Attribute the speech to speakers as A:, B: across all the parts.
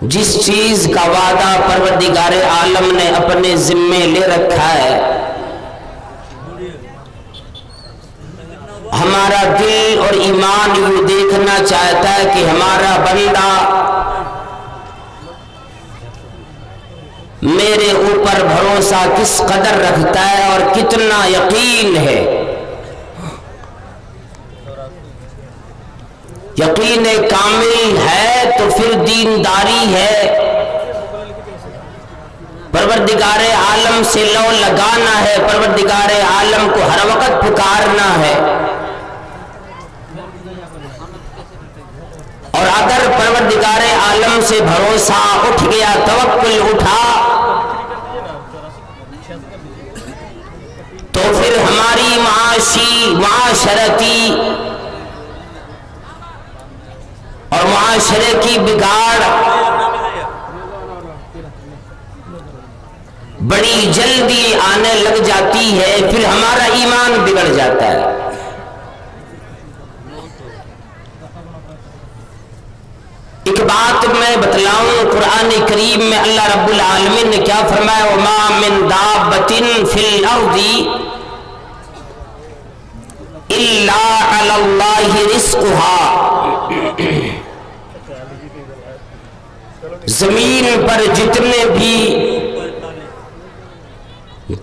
A: جس چیز کا وعدہ پروردگار عالم نے اپنے ذمے لے رکھا ہے، ہمارا دل اور ایمان یہ دیکھنا چاہتا ہے کہ ہمارا بندہ میرے اوپر بھروسہ کس قدر رکھتا ہے اور کتنا یقین ہے۔ یقین کامل ہے تو پھر دینداری ہے، پروردگار عالم سے لو لگانا ہے، پروردگار عالم کو ہر وقت پکارنا ہے۔ اور اگر پروردگار عالم سے بھروسہ اٹھ گیا، توکل اٹھا، تو پھر ہماری معاشرتی اور معاشرے کی بگاڑ بڑی جلدی آنے لگ جاتی ہے، پھر ہمارا ایمان بگڑ جاتا ہے۔ ایک بات میں بتلاؤں، قرآن کریم میں اللہ رب العالمین نے کیا فرمایا؟ وَمَا مِن دَابَّةٍ فِي الْأَرْضِ إِلَّا عَلَى اللَّهِ رِزْقُهَا۔ زمین پر جتنے بھی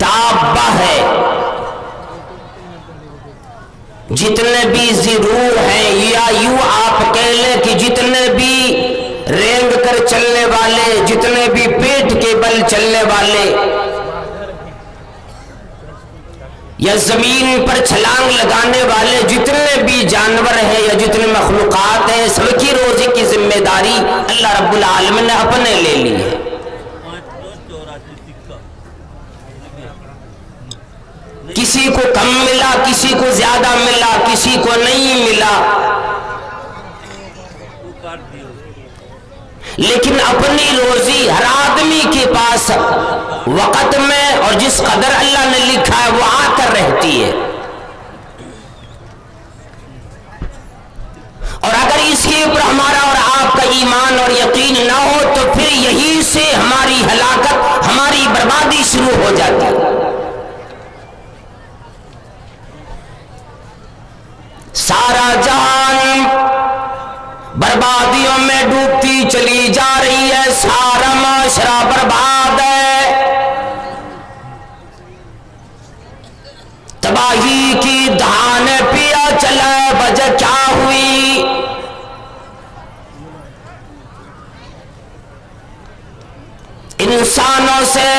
A: دابہ ہے، جتنے بھی ضرور ہیں، یا یوں آپ کہہ لیں کہ جتنے بھی رینگ کر چلنے والے، جتنے بھی پیٹ کے بل چلنے والے، یا زمین پر چھلانگ لگانے والے جتنے بھی جانور ہیں یا جتنے مخلوقات ہیں، سب کی روزی کی ذمہ داری اللہ رب العالمین نے اپنے لے لی ہے۔ کسی کو کم ملا، کسی کو زیادہ ملا، کسی کو نہیں ملا، لیکن اپنی روزی ہر آدمی کے پاس وقت میں اور جس قدر اللہ نے لکھا ہے وہ آ کر رہتی ہے۔ اور اگر اس کے اوپر ہمارا اور آپ کا ایمان اور یقین نہ ہو تو پھر یہی سے ہماری ہلاکت، ہماری بربادی شروع ہو جاتی ہے۔ سارا جہان بربادیوں میں ڈوبتی چلی جا رہی ہے، سارا معاشرہ برباد ہے، تباہی کی دہانے پیا چلا، وجہ کیا ہوئی؟ انسانوں سے،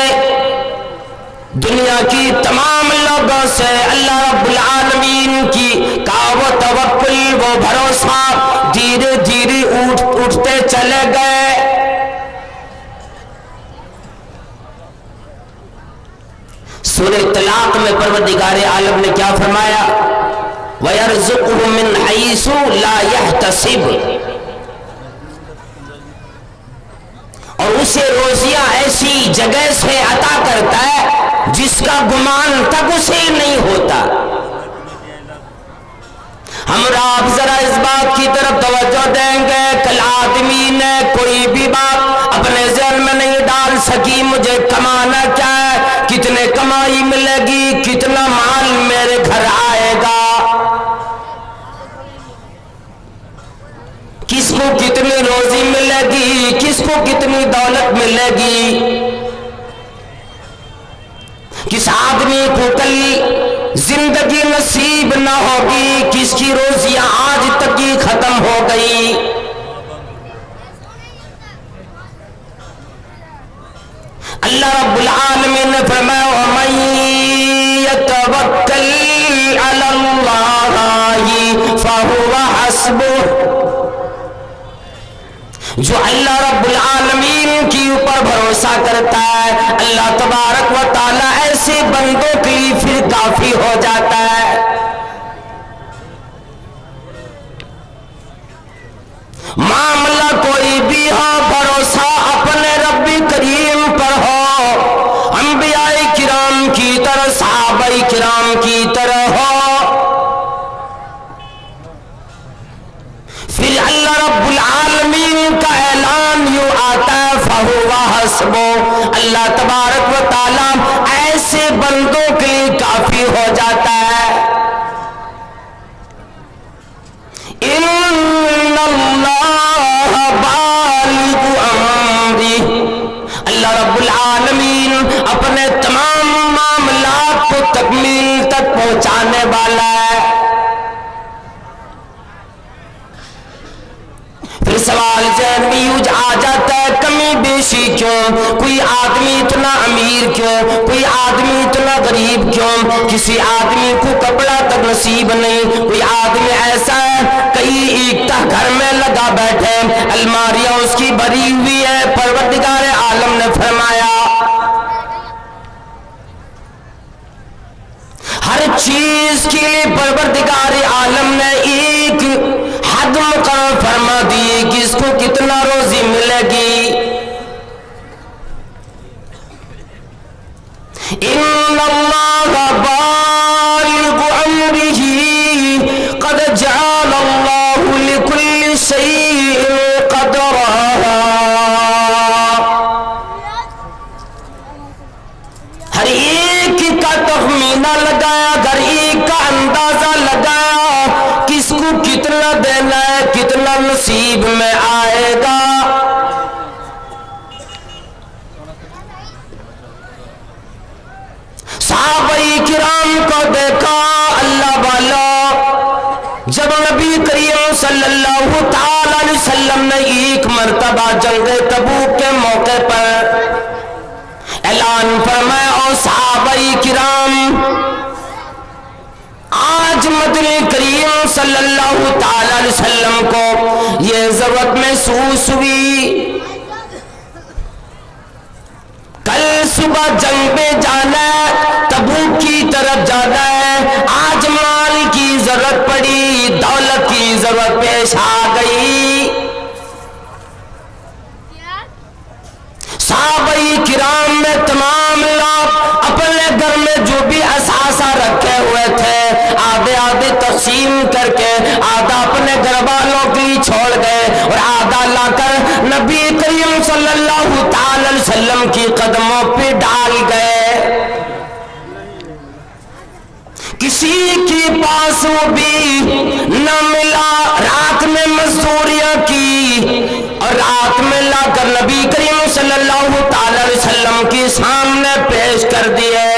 A: دنیا کی تمام لوگوں سے اللہ رب العالمین کی کا وہ توکل، وہ بھروسہ دھیرے دھیرے اٹھتے چلے گئے۔ سورہ طلاق میں پروردگار عالم نے کیا فرمایا؟ وَيَرْزُقُهُ مِنْ حَيْثُ لَا يَحْتَسِبُ، اور اسے روزیاں ایسی جگہ سے عطا کرتا ہے جس کا گمان تک اسے نہیں ہوتا۔ ہم آپ ذرا اس بات کی طرف توجہ دیں گے، کل آدمی نے کوئی بھی بات اپنے ذہن میں نہیں ڈال سکی، مجھے کمانا کیا ہے، کتنے کمائی ملے گی، کتنا مال میرے گھر آئے گا، کس کو کتنی روزی ملے گی، کس کو کتنی دولت ملے گی، کس آدمی کو کل زندگی نصیب نہ ہوگی، کس کی روزیاں آج تک ہی ختم ہو گئی۔ اللہ رب العالمین نے فرمایا وَمَن يَتَوَكَّلْ عَلَى اللَّهِ فَهُوَ حَسْبُهُ، جو اللہ رب العالمین کی اوپر بھروسہ کرتا ہے، اللہ تبارک و تعالی ایسے بندوں کے لیے پھر کافی ہو جاتا ہے۔ معاملہ کوئی بھی ہو، بھروسہ اپنے رب کریم پر ہو، انبیاء کرام کی طرح، صحابہ کرام کی طرح ہو، پھر اللہ رب العالمین کا اعلان یوں آ جاتا ہے فہو حسبو، اللہ تبارک و تعالی ایسے بندوں کے لیے کافی ہو جاتا ہے۔ ان اللہ بالغ امرہ، اللہ رب العالمین اپنے تمام معاملات کو تکمیل تک پہنچانے والا ہے۔ پھر سوال ذہن میں یوں آ جاتا ہے کمی بیشی کیوں؟ کوئی آدمی اتنا امیر کیوں؟ کوئی آدمی اتنا غریب کیوں؟ کسی آدمی کو کپڑا تک نصیب نہیں، کوئی آدمی ایسا ہے کئی ایکتا گھر میں لگا بیٹھے، الماریاں اس کی بھری ہوئی ہے۔ پروردگار عالم نے فرمایا ہر چیز کے لیے پروردگار عالم نے ایک حد مقرر فرما دی کہ اس کو کتنا روزی ملے گی۔ ان اللہ بالغ امرہ قد جعل اللہ لکل شیء قدرا، ہر ایک کا تخمینہ لگایا، ہر ایک کا اندازہ لگایا، کس کو کتنا دینا ہے، کتنا نصیب میں آئے گا۔ صحابہ کرام کو دیکھا اللہ والا، جب نبی کریم صلی اللہ تعالی علیہ وسلم نے ایک مرتبہ جنگ تبوک کے موقع پر اعلان فرمایا اور صحابہ کرام آج مدنی کریم صلی اللہ تعالی علیہ وسلم کو یہ ضرورت محسوس ہوئی کل صبح جنگ میں جانا ہے، تبوک کی طرف جانا ہے، آج مال کی ضرورت پڑی، دولت کی ضرورت پیش آ گئی۔ صحابہ کرام میں تمام لوگ اپنے گھر میں جو بھی اثاثہ رکھے ہوئے تھے آدھے آدھے تقسیم کر کے آدھا اپنے گھر والوں کے لیے چھوڑ گئے اور آدھا لا کر نبی کریم صلی اللہ تعالی علیہ وسلم کی قدموں پہ ڈال گئے۔ کسی کے پاس وہ بھی نہ ملا، رات میں مزدوریاں کی اور رات میں لا کر نبی کریم صلی اللہ تعالی علیہ وسلم کے سامنے پیش کر دیے۔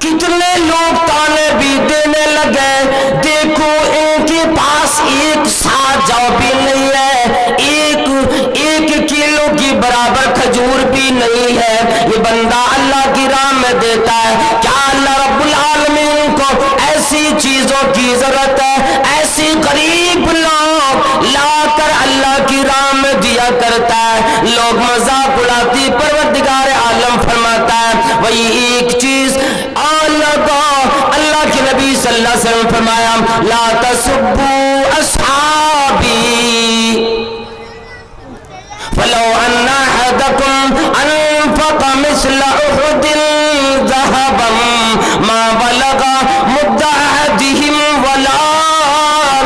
A: کتنے لوگ تانے بھی دینے لگے، دیکھو ان کے پاس ایک ساتھ جو بھی نہیں ہے، ایک کلو کی برابر کھجور بھی نہیں ہے، یہ بندہ اللہ کی راہ میں دیتا ہے۔ کیا اللہ رب العالمین کو ایسی چیزوں کی ضرورت ہے؟ ایسی غریب لوگ لا کر اللہ کی راہ میں دیا کرتا ہے، لوگ مذاق اڑاتی، پروردگار عالم فرماتا ہے وہی ایک چیز اللہ کے نبی صلی اللہ علیہ وسلم فرمایا لا تسبوا اصحابی فلو ان احدکم انفق مثل احد ذهبا ما بلغ مد احدهم ولا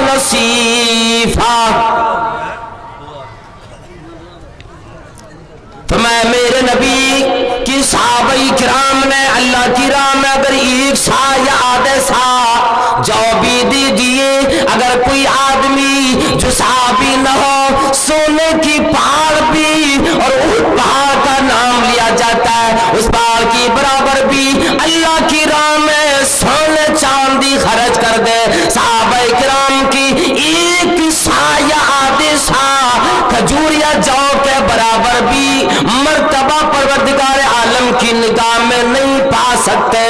A: نصیفا۔ فرمایا میرے نبی کی صحابہ کرام نے اللہ کی راہ میں اگر ایک سا یا آدھے سا جو بھی دے دیے، اگر کوئی آدمی جو صحابی نہ ہو سونے کی پہاڑ بھی اور اس پہاڑ کا نام لیا جاتا ہے، اس پہاڑ کی برابر بھی اللہ کی راہ میں سونے چاندی خرچ کر دے، صحابہ کرام کی ایک سا یا آدھے سا کھجور یا جو کے برابر بھی مرتبہ پروردگار عالم کی نگاہ میں نہیں پا سکتے۔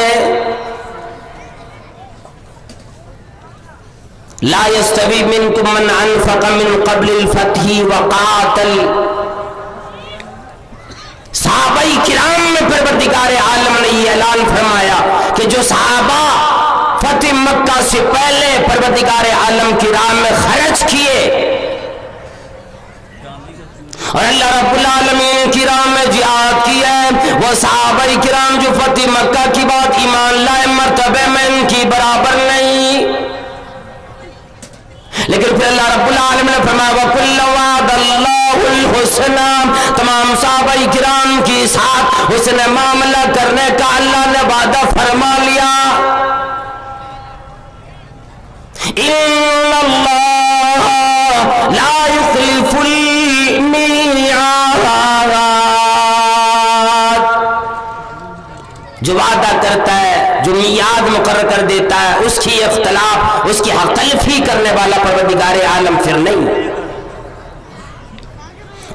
A: لا يستوي منكم من انفق من قبل الفتح وقاتل۔ صحابہ کرام میں پروردگار عالم نے یہ اعلان فرمایا کہ جو صحابہ فتح مکہ سے پہلے پروردگار عالم کی راہ میں خرچ کیے اور اللہ رب العالمین کی راہ میں جہاد کی ہے، وہ صحابہ کرام جو فتح مکہ کی بات ایمان لائے مرتبے میں ان کی برابر نہیں، لیکن پھر اللہ رب العالمین نے فرمایا وَكُلَّ وَعْدَ اللَّهُ نے معاملہ کرنے کا اللہ نے وعدہ فرما لیا. ان اللہ لا یخلف المیعاد. جو وعدہ کرتا ہے، جو میعاد مقرر کر دیتا ہے، اس کی اختلاف، اس کی حق تلفی کرنے والا پروردگار عالم پھر نہیں.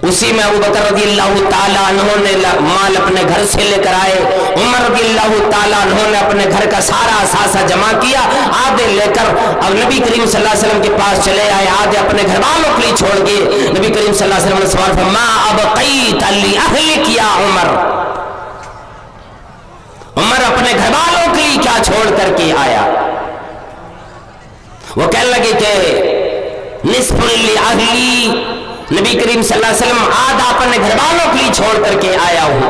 A: اسی میں ابوبکر رضی اللہ تعالیٰ عنہ نے مال اپنے گھر سے لے کر آئے. عمر رضی اللہ تعالیٰ عنہ نے اپنے گھر کا سارا اثاثہ جمع کیا، آدھے لے کر اور نبی کریم صلی اللہ علیہ وسلم کے پاس چلے آئے، آدھے اپنے گھر والوں کے لیے چھوڑ گئے. نبی کریم صلی اللہ علیہ وسلم نے سوال فرمایا ما ابقیت لأہلک یا عمر. عمر اپنے گھر والوں کے لیے کیا چھوڑ کر کے آیا؟ وہ کہنے لگے کہ نصف لأہلی، نبی کریم صلی اللہ علیہ وسلم آدھا اپنے گھر والوں کے لیے چھوڑ کر کے آیا ہوں،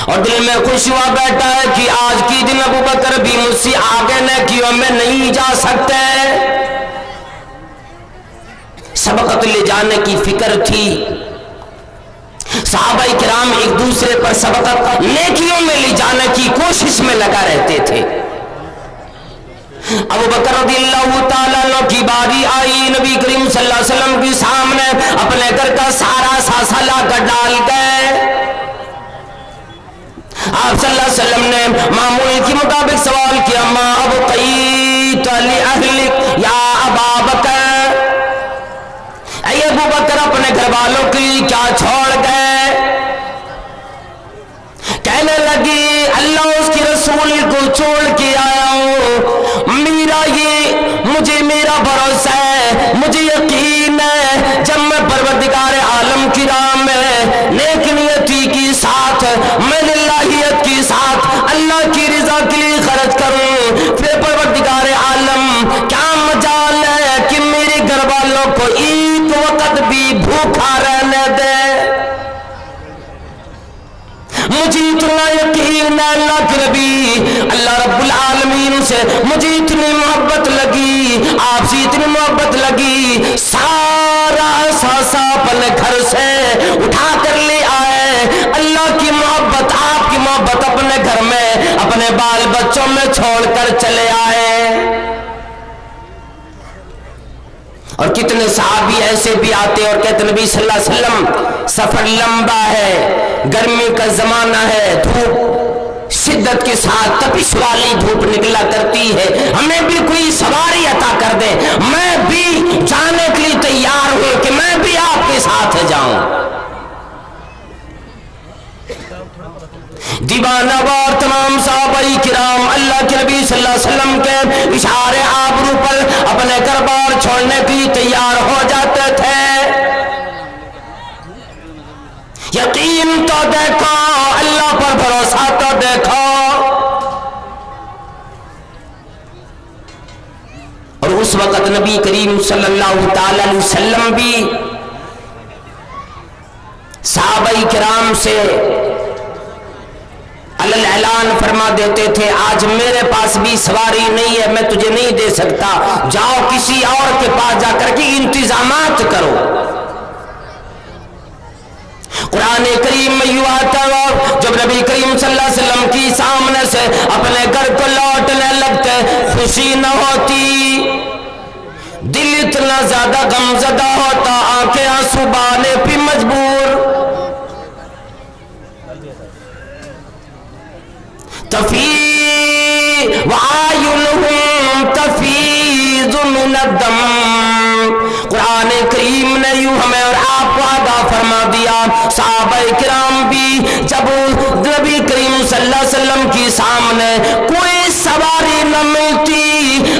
A: اور دل میں خوش ہوا بیٹھا ہے کہ آج کی دن ابوبکر بھی مجھ سے آگے نیکیوں میں نہیں جا سکتے. سبقت لے جانے کی فکر تھی. صحابہ کرام ایک دوسرے پر سبقت نیکیوں میں لے جانے کی کوشش میں لگا رہتے تھے. ابوبکر رضی اللہ تعالیٰ عنہ کی باری آئی، نبی کریم صلی اللہ علیہ وسلم کے سامنے اپنے گھر کا سارا اثاثہ لا کر ڈال گئے. آپ صلی اللہ علیہ وسلم نے معمول کے مطابق سوال کیا ما ابقیت لأہلک یا ابا بکر. اے ابو بکر اپنے گھر والوں کے لیے کیا چھوڑ گئے؟ کہنے لگی اللہ اس کی رسول کو چھوڑ کے آیا ہوں. مجھے میرا بھروسہ ہے، مجھے یقین ہے جب میں پروردگار عالم کی راہ میں نیک نیتی کے ساتھ، میں للہیت کے ساتھ اللہ کی رضا کے لیے خرچ کروں، پھر پروردگار عالم کیا مجال ہے کہ میرے گھر والوں کو ایک وقت بھی بھوکا رہنے دے. مجھے اتنا یقین ہے اللہ کے نبی، اللہ رب العالمین سے مجھے اتنی محبت لگی، آپ سے اتنی محبت لگی، سارا اثاثہ اپنے گھر سے اٹھا کر لے آئے. اللہ کی محبت، آپ کی محبت اپنے گھر میں اپنے بال بچوں میں چھوڑ کر چلے آئے. اور کتنے صحابی ایسے بھی آتے اور کہتے نبی صلی اللہ علیہ وسلم سفر لمبا ہے، گرمی کا زمانہ ہے، دھوپ شدت کے ساتھ تپش والی دھوپ نکلا کرتی ہے، ہمیں بھی کوئی سواری عطا کر دے، میں بھی جانے کے لیے تیار ہوں کہ میں بھی آپ کے ساتھ جاؤں. دیوانہ وار تمام صحابہ کرام اللہ کے نبی صلی اللہ علیہ وسلم کے اشارے آبرو پر اپنے گھر بار چھوڑنے کے لیے تیار ہو جاتے تھے. یقین تو دیکھو، اللہ پر بھروسہ تو دیکھو. اور اس وقت نبی کریم صلی اللہ تعالی علیہ وسلم بھی صحابہ کرام سے اعلان فرما دیتے تھے آج میرے پاس بھی سواری نہیں ہے، میں تجھے نہیں دے سکتا، جاؤ کسی اور کے پاس جا کر کے انتظامات کرو. قرآن کریم میں یوں آتا ہے جب نبی کریم صلی اللہ علیہ وسلم کی سامنے سے اپنے گھر کو لوٹنے لگتے خوشی نہ ہوتی، دل اتنا زیادہ غمزدہ ہوتا، آنکھیں آنسو بہانے پہ مجبور. وَأَعْيُنُهُمْ تَفِيضُ مِنَ الدَّمْعِ. قرآن کریم نے یوں ہمیں اور آپ کو آگاہ فرما دیا. صحابہ کرام بھی جب نبی کریم صلی اللہ علیہ وسلم کی سامنے کوئی سواری نہ ملتی،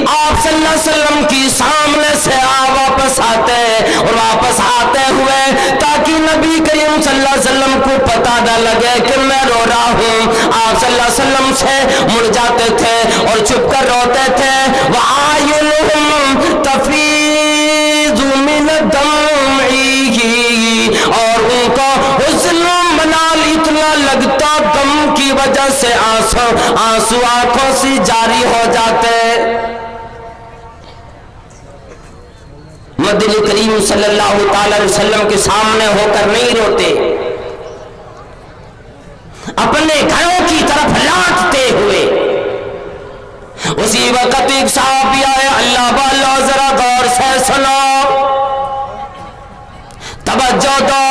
A: آپ صلی اللہ علیہ وسلم کی سامنے سے واپس آتے اور واپس آتے ہوئے تاکہ نبی کریم صلی اللہ علیہ وسلم کو پتہ نہ لگے کہ میں رو رہا ہوں، آپ صلی اللہ علیہ وسلم سے مڑ جاتے تھے اور چھپ کر روتے تھے. وَأَعْيُنُهُمْ تَفِيضُ مِنَ الدَّمْعِ. اور ان کو حزن منال اتنا لگتا غم کی وجہ سے آنسو آنکھوں سے جاری ہو جاتے. مدنی کریم صلی اللہ تعالی علیہ وسلم کے سامنے ہو کر نہیں روتے، اپنے گھروں کی طرف لوٹتے ہوئے، اسی وقت ایک صحابی آئے، اللہ والو ذرا غور سے سنو، توجہ دو،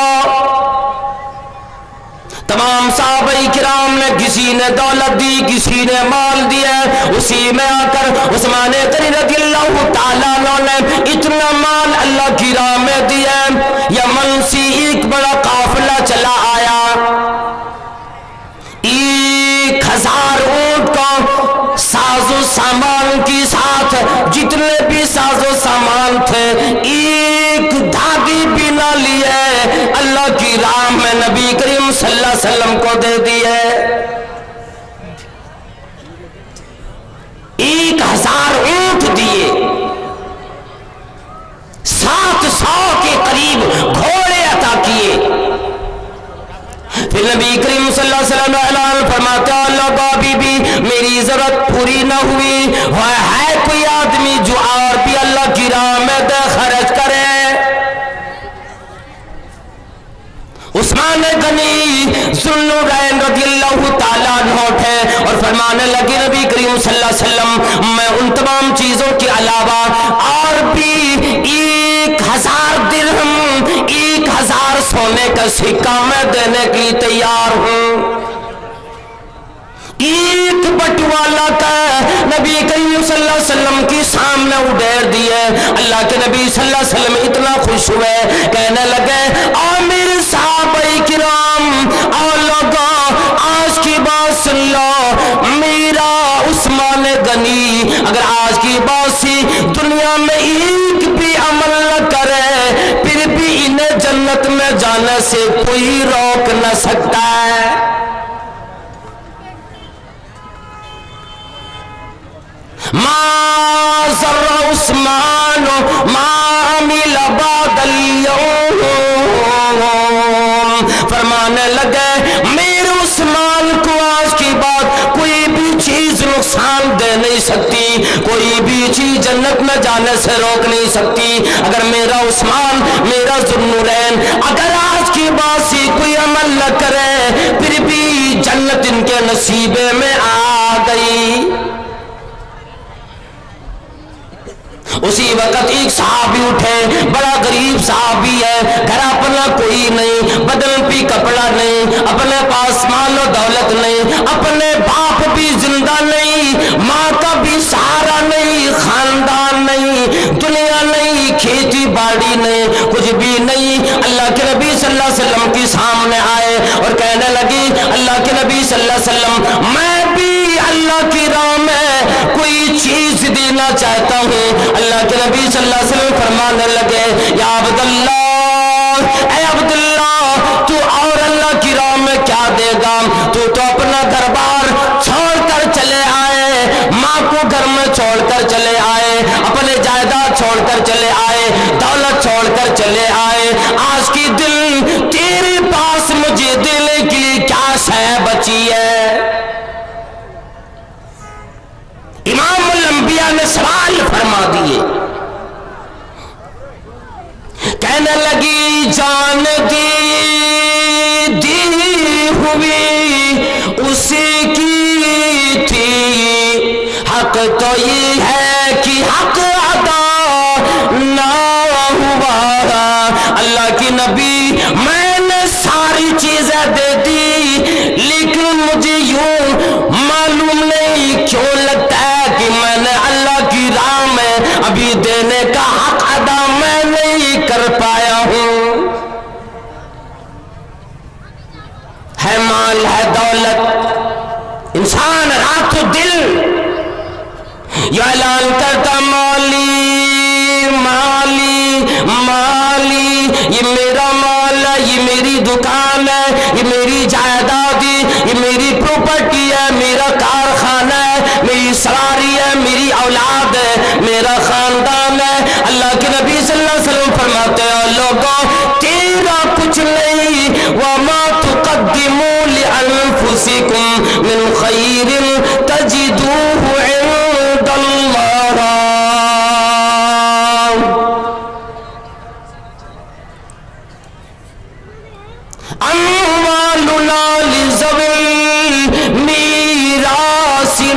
A: تمام صحابہ کرام نے کسی نے دولت دی، کسی نے مال دیا، اسی میں آ کر عثمان غنی رضی اللہ تعالیٰ عنہ نے اتنا مال اللہ کی راہ میں دیا، یمن سے ایک بڑا قافلہ چلا آیا، 1000 اونٹ کو ساز و سامان کے ساتھ، جتنے بھی ساز و سامان تھے، ایک دھاگی بھی نہ لیے، اللہ کی راہ میں نبی کریم صلی اللہ علیہ وسلم کو دے دیے۔ 1000 اونٹ دیے، 700 کے قریب گھوڑے عطا کیے۔ پھر نبی کریم صلی اللہ علیہ وسلم اعلان فرماتے ہیں، لوگوں ابھی بھی میری ضرورت پوری نہ ہوئی ہے کوئی آدمی جو اور بھی اللہ کی راہ میں دے خرچ کرے۔ عثمان غنی ذوالنورین رضی اللہ تعالیٰ عنہ اٹھے اور فرمانے لگے، نبی کریم صلی اللہ علیہ وسلم میں ان تمام چیزوں کے علاوہ اور بھی 1000 درہم، 1000 سونے کا سکہ میں دینے کی تیار ہوں۔ ایک بٹوالا کا نبی کریم صلی اللہ علیہ وسلم کی سامنے اڈیر دیے۔ اللہ کے نبی صلی اللہ علیہ وسلم اتنا خوش ہوئے، کہنے لگے، اور میرے صحابہ کرام اور لوگوں، آج کی بات سن لو، میرا عثمان غنی اگر آج کی بات سی دنیا میں ایک بھی عمل نہ کرے، پھر بھی انہیں جنت میں جانے سے کوئی روک نہ سکتا ہے۔ ما ضر عثمان ما عمل بعد اليوم، فرمانے لگے میرے عثمان کو آج کی بات کوئی بھی چیز نقصان دے نہیں سکتی، کوئی بھی چیز جنت میں جانے سے روک نہیں سکتی۔ اگر میرا عثمان، میرا ذوالنورین اگر آج کی بات سے کوئی عمل نہ کرے، پھر بھی جنت ان کے نصیبے میں آ گئی۔ اسی وقت ایک صحابی اٹھے، بڑا غریب صحابی ہے، گھر اپنا کوئی نہیں، بدن پہ کپڑا نہیں، اپنے پاس مال و دولت نہیں، اپنے باپ بھی زندہ نہیں، ماں کا بھی سہارا نہیں، خاندان نہیں، دنیا نہیں، کھیتی باڑی نہیں، کچھ بھی نہیں۔ اللہ کے نبی صلی اللہ علیہ وسلم کے سامنے آئے اور کہنے لگی، اللہ کے نبی صلی اللہ علیہ وسلم میں بھی اللہ کی راہ میں کوئی چیز دینا چاہتا ہوں۔ اللہ کے نبی صلی اللہ علیہ وسلم فرمانے لگے، یا عبداللہ، اے عبداللہ، تو اور اللہ کی راہ میں کیا دے گا؟ تو اپنا گھر بار چھوڑ کر چلے آئے، ماں کو گھر میں چھوڑ کر چلے آئے، اپنے جائیداد چھوڑ کر چلے آئے، دولت چھوڑ کر چلے آئے، آج کی دل تیرے پاس مجھے دینے کے لیے کیا شے بچی ہے؟ امام الانبیاء نے سوال فرما دیے، کہنے لگی جان دی ہوئی اسی کی تھی، حق تو یہ ہے کہ حق ادا نہ ہوا۔ اللہ کی نبی میں نے ساری چیزیں دے دی، لیکن مجھے یوں معلوم نہیں کیوں لگتا ہے کہ میں نے اللہ کی راہ میں ابھی دینے کا حق ادا میں نہیں کر پایا ہوں۔ ہے مال، ہے دولت، انسان رات و دل یہ اعلان کرتا، مالی مالی مالی، یہ میرا مال ہے، یہ میری دکان ہے، یہ میری جائیداد ہے، یہ میری پراپرٹی ہے، میرا کارخانہ ہے، میری سواری ہے، میری اولاد ہے، میرا خاندان ہے۔ اللہ کے نبی صلی اللہ علیہ وسلم فرماتے ہیں، لوگوں تیرا کچھ نہیں، وَمَا تُقَدِّمُوا لِأَنفُسِكُم مِّن خَيْرٍ تَجِدُوهُ عِندَ اللَّهِ۔ أَمْوَالُنَا لِذَوِي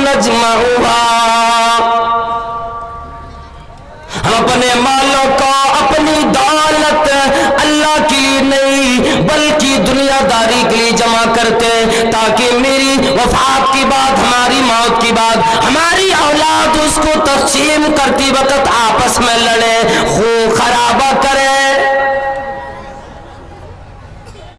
A: نجمعها، ہم اپنے مالوں کو، اپنی دولت اللہ کے لیے نہیں بلکہ دنیا داری کے لیے جمع کرتے تاکہ میری وفات کی بات، ہماری موت کی بات، ہماری اولاد اس کو تقسیم کرتی وقت آپس میں لڑے، خون خرابہ کرے،